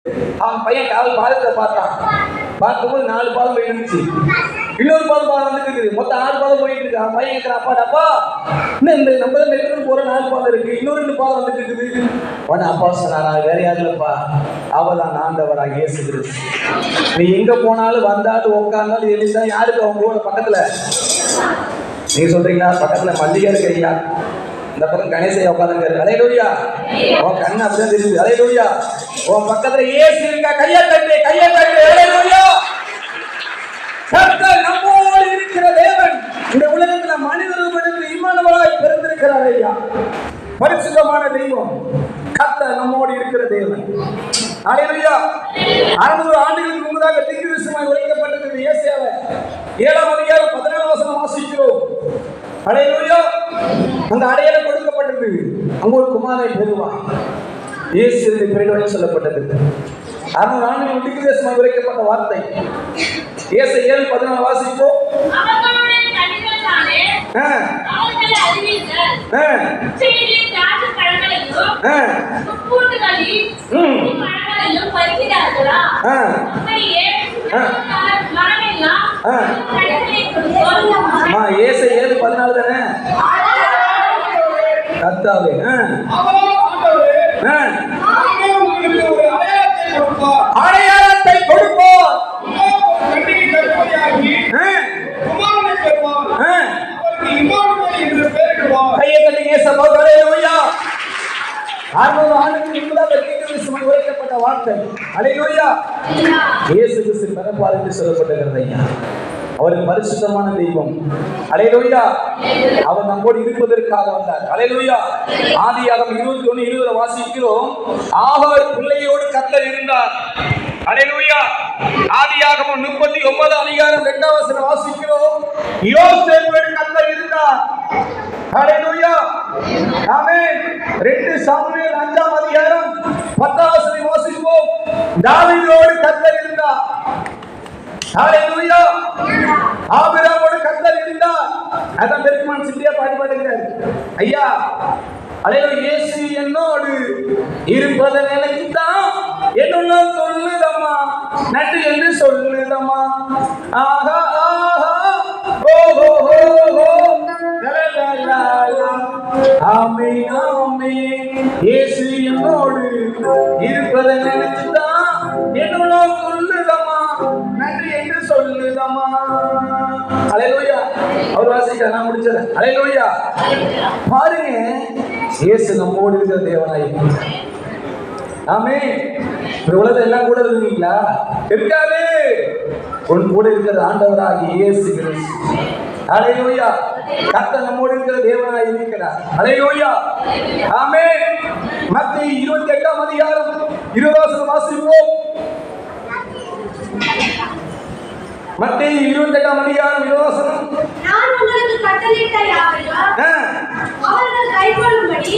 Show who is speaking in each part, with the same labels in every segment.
Speaker 1: அவன் பையன் கால் பாதத்தை பார்த்தான். பார்க்கும்போது 4 பாதம் போயிட்டு இருந்துச்சு. இன்னொரு பாதம் வந்துட்டு இருக்குது. மொத்தம் 6 பாதம் போயிட்டு இருக்கு. அவன் பையன் கேட்கிறான், அப்பா இன்னும் இந்த நம்ம தான் நெருக்கணும் போற 4 பாதம் இருக்கு, இன்னொரு 2 பாதம் வந்துட்டு இருக்குது. உடனே அப்பா சொன்னாரா, வேற யாரும் இல்லப்பா, அவதான் ஆண்டவராக இயேசு கிறிஸ்து. நீ எங்க போனாலும் வந்தாலும் உட்கார்ந்தாலும் எழுந்தா யாருக்கு அவங்க கூட பக்கத்துல நீங்க சொல்றீங்களா? பக்கத்துல மல்லிகை இருக்கு ஐயா, இந்த பக்கம் கணேசையா உட்காந்துருக்காரு. அலையலூயா. உன் கண்ணு அப்படிதான் தெரியுது. அலையலூயா. உன் பக்கத்துல இயேசு இருக்கா, கையை தட்டு, கையை தட்டு. அலையலூயா. கர்த்தர் நம்மோடு இருக்கிற தேவன் இந்த உலகத்துல மனிதர்களுக்கு இம்மானுவேலாய் பிறந்திருக்கிறார் ஐயா. பரிசுத்தமான தெய்வம் கர்த்தர் நம்மோடு இருக்கிற தேவன். அலையலூயா. 600 ஆண்டுகளுக்கு முன்னதாக தீர்க்கதரிசனமாய் உரைக்கப்பட்டிருக்கிறது. ஏசாயாவை 7ஆம் அதிகாரம் 14ஆம் வசனம் வாசிக்கிறோம். அலையலூயா. அந்த அடையாளம் கொடுக்கப்பட்டது. அங்க ஒரு குமாரனை பெறுவான். இயேசு பெறுவான் சொல்லப்பட்டது. 600 ஆண்டுகள் தீர்க்கதரிசனமாய் உரைக்கப்பட்ட வார்த்தை. ஏசாயா 7:14 வாசிப்போம். ஏசாயா 7:14 தானே? கர்த்தாவே அடையாளத்தை கொடுப்போம். கையை கட்டுங்க சகோதரரே. 600 ஆண்டுகளுக்கு முன்னதாக தீர்க்கதரிசனமாய் உரைக்கப்பட்ட வார்த்தை. அல்லேலூயா. இயேசு கிறிஸ்து பிறப்பார் என்று சொல்லப்பட்டிருக்கிறது ஐயா. அவர் பரிசுத்தமான தெய்வம். அல்லேலூயா. அவர் நம்மோடு இருப்பதற்காக வந்தார். அல்லேலூயா. ஆதியாகமம் 21:20 வாசிக்கிறோம். ஆகார் பிள்ளையோடு கர்த்தர் இருந்தார். அல்லேலூயா. ஆதியாகமம் 39 அதிகாரம் 2ஆம் வசனம் வாசிக்கிறோம். யோசேப்போடு கர்த்தர் இருந்தார். அல்லேலூயா. ஆமென். 2 சாமுவேல் 5ஆம் அதிகாரம் 10ஆம் வசனம் வாசிப்போம். தாவீதோடு கர்த்தர் இருந்தார். ஹalleluya. ஆபிரகாமோடு கர்த்தர் இருந்தார். அதான் பெருமான் சிட்டியா பாடுகிறார் ஐயா. ஹalleluya. இயேசு என்னோடு இருப்பதை நினைத்தான் என்னுள்ள சொல்லுதம்மா, நன்றி என்று சொல்லுதம்மா. ஆஹா ஆஹா ஓ ஹோ ஹோ லலலலலா. ஆமென் ஆமென். இயேசு என்னோடு இருப்பதை நினைத்தான் என்னுள்ள சொல்லுதம்மா, நன்றி என்று சொல்லுதம்மா. அல்லேலூயா. அவர் வாசிக்க நான் முடிச்சறேன். அல்லேலூயா. பாருங்க, இயேசு நம்மோடு இருக்கிற தேவனாய் இருக்கிறார். ஆமென். இந்த உலகத்துல எல்லாம் கூட இருக்கீங்களா? இருக்காது. உன் கூட இருக்கிற ஆண்டவராகிய இயேசு கிறிஸ்து. அல்லேலூயா. கர்த்தர் நம்மோடு இருக்கிற தேவனாய் இருக்கிறார். அல்லேலூயா. ஆமென். மத்தேயு 28ஆம் அதிகாரம் 20 வசனம் வாசிப்போம். மத்தேயு 28ஆம் அதிகாரம் 20 வசனம்.
Speaker 2: நான் உங்களுக்கு கட்டளையிட்ட யாவையும் அவர்கள் கைக்கொள்ளும்படி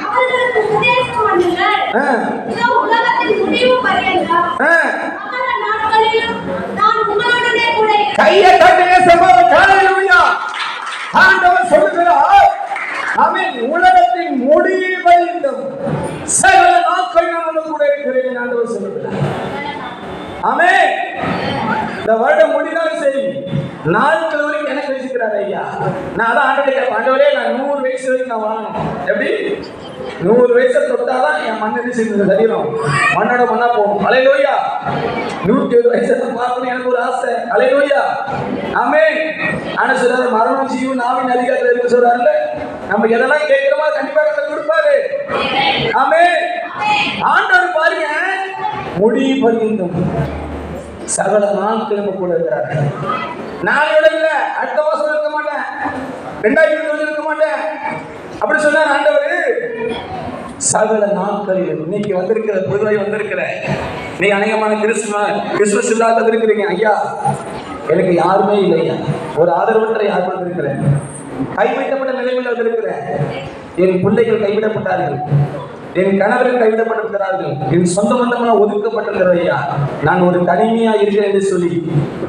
Speaker 2: அவர்களுக்கு உபதேசம் பண்ணுங்கள். இதோ உலகத்தின் முடிவு பரியந்தம் சகல நாட்களிலும் நான் உங்களுடனே கூட இருக்கிறேன்.
Speaker 1: கையை தட்டுங்க சகோதரர். ஹalleluya. ஆண்டவர் சொல்லுகிறார், ஆமென், உலகத்தின் முடிவு பரியந்தம் சகல நாட்களிலும் நான் கூட இருக்கிறேன். ஆண்டவர் சொல்லுகிறார். ஆமென். இந்த வருடம் முடிந்தாலும் சரி, நாட்கள் வரைக்கும் எனக்கு வச்சுக்கிறார் ஐயா. நான் அதான் ஆண்டவரே கேட்பேன், ஆண்டவரே நான் 100 வயசு வரைக்கும் நான் வாழணும். எப்படி 100 வயசை தொட்டாதான் என் மண்ணு சேர்ந்து சரீரம் மண்ணோட மண்ணா போகும். அல்லேலூயா. 107 வயசை பார்க்கணும் எனக்கு ஒரு ஆசை. அல்லேலூயா. ஆமென். ஆனா சொல்றாரு, மரணம் ஜீவன் ஆவின் அதிகாரத்தில் இருக்கு சொல்றாருல்ல. நம்ம எதெல்லாம் கேட்கிறோமோ கண்டிப்பா கத்த கொடுப்பாரு. ஆமென். ஆண்டவர் பாருங்க, முடிவு பரியந்தம் சகல நாட்களும் கூட இருக்கிறார்கள். நாளையோட இல்ல, அடுத்த மாசம் இருக்க மாட்டேன், 2020 இருக்க மாட்டேன் அப்படி சொன்னார் ஆண்டவர். சகல நாட்களில் இன்னைக்கு வந்திருக்கிற புதுவாய் வந்திருக்கிற நீ அநேகமான கிறிஸ்துமஸ் இல்லாத இருக்கிறீங்க ஐயா. எனக்கு யாருமே இல்லையா, ஒரு ஆதரவற்ற யார் வந்திருக்கிறேன், கைவிட்டப்பட்ட நிலைமையில் வந்திருக்கிறேன். என் பிள்ளைகள் கைவிடப்பட்டார்கள், என் கணவர்கள் கைவிடப்பட்டிருக்கிறார்கள், என் சொந்த பந்தமெல்லாம் ஒதுக்கப்பட்டிருக்கிறது ஐயா. நான் ஒரு தனிமையா இருக்கிறேன் என்று சொல்லி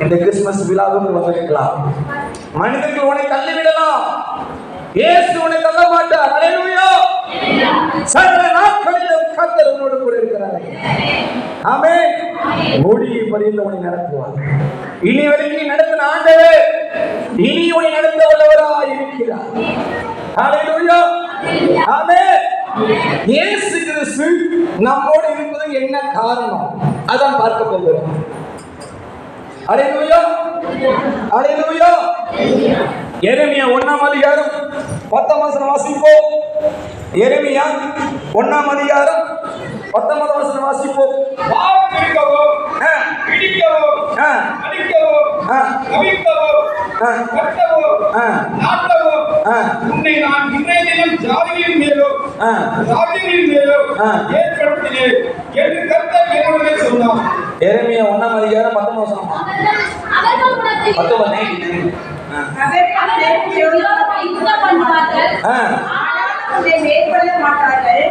Speaker 1: இந்த கிறிஸ்துமஸ் விழாவுக்கு வந்திருக்கலாம். மனிதர்கள் உன்னை தள்ளிவிடலாம், இயேசு உன்னை தள்ள மாட்டார். அல்லேலூயா. சகல நாட்களிலும் கர்த்தர் உன்னோடு கூட இருக்கிறார். ஆமென். முடிவு பரியந்தம் உன்னை நடத்துவார். இனி வரைக்கும் நடத்தின ஆண்டவர் இனி உன்னை நடத்த வல்லவராய் இருக்கிறார். ஹல்லேலூயா. ஆமென். இயேசு கிறிஸ்து நம்மோடு இருப்பது என்ன காரணம்? அதான் பார்க்க போகிறோம். ஹல்லேலூயா. ஹல்லேலூயா. எரேமியா 1ஆம் அதிகாரம் 10ஆம் வசனம் வாசிப்போம். எரேமியா 1ஆம் அதிகாரம் 10ஆம் வசனம் வாசிப்போம்.
Speaker 3: வாக்களிக்கவோ, இடிக்கவோ, அழிக்கவோ, கவிழ்க்கவோ, கட்டவோ, நாட்டவோ, உன்னை நான் இன்றைய தினம் ஜாதிகளின் மேலோ ராஜ்யங்களின் மேலோ ஏற்படுத்தினேன் என்று கர்த்தர் என்னுடனே சொன்னார்.
Speaker 1: எரேமியா 1ஆம் அதிகாரம் 10ஆம் வசனம்.
Speaker 2: அவர்கள் உனக்கு
Speaker 1: 19
Speaker 2: யுத்தம் பண்ணுவார்கள். ஆனால் உன்னை மேற்கொள்ள மாட்டார்கள்.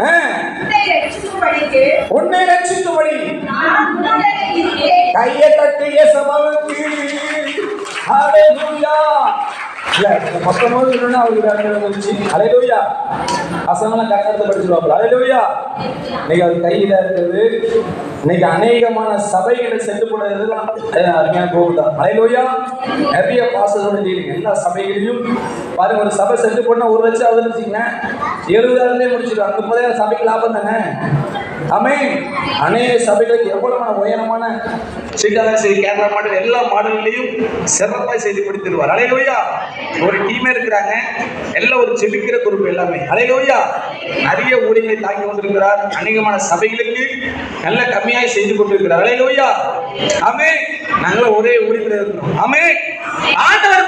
Speaker 1: உன்னை ரட்சிக்கும்படி
Speaker 2: நான் உன்னுடனே இருக்கிறேன்.
Speaker 1: கையை தட்டிய சபைக்கு ஹல்லேலூயா. இல்ல 19 இல்லைன்னா அவருக்கு வந்துச்சு. ஹல்லேலூயா. அசங்கெல்லாம் கரெக்டாக படிச்சிருவாங்க. ஹல்லேலூயா. இன்னைக்கு அவர் கையில இருக்குது. இன்னைக்கு அநேகமான சபைகளை சென்று போனதுலாம் அருமையான கோபுதான். ஹல்லேலூயா. நிறைய பாசத்தோட செய்யுங்க. எல்லா சபைகளையும் பாருங்க. ஒரு சபை சென்று போனா 1 லட்சம் ஆகுதுன்னு வச்சுக்கங்க, 70,000 முடிச்சிடும். 30,000 சபைக்கு லாபம் தானே. ஆமென். அநேக சபைகளுக்கு எவ்வளவு உயரமான சீட்டாக சரி கேமரா மாடல் எல்லா மாடல்லையும் சிறப்பாக செய்து கொடுத்துருவார். ஹல்லேலூயா. ஒரு டீமே இருக்கிறாங்க, எல்லாம் ஒரு செபிக்கிற குரூப் எல்லாமே. ஹல்லேலூயா. நிறைய ஊழியர்களை தாங்கி கொண்டிருக்கிறார். அநேகமான சபைகளுக்கு நல்ல கம்மியாய் செய்து கொண்டிருக்கிறார். ஹல்லேலூயா. ஆமென். நாங்களும் ஒரே ஊழியர்கள் இருக்கிறோம். ஆமென். ஆண்டவர்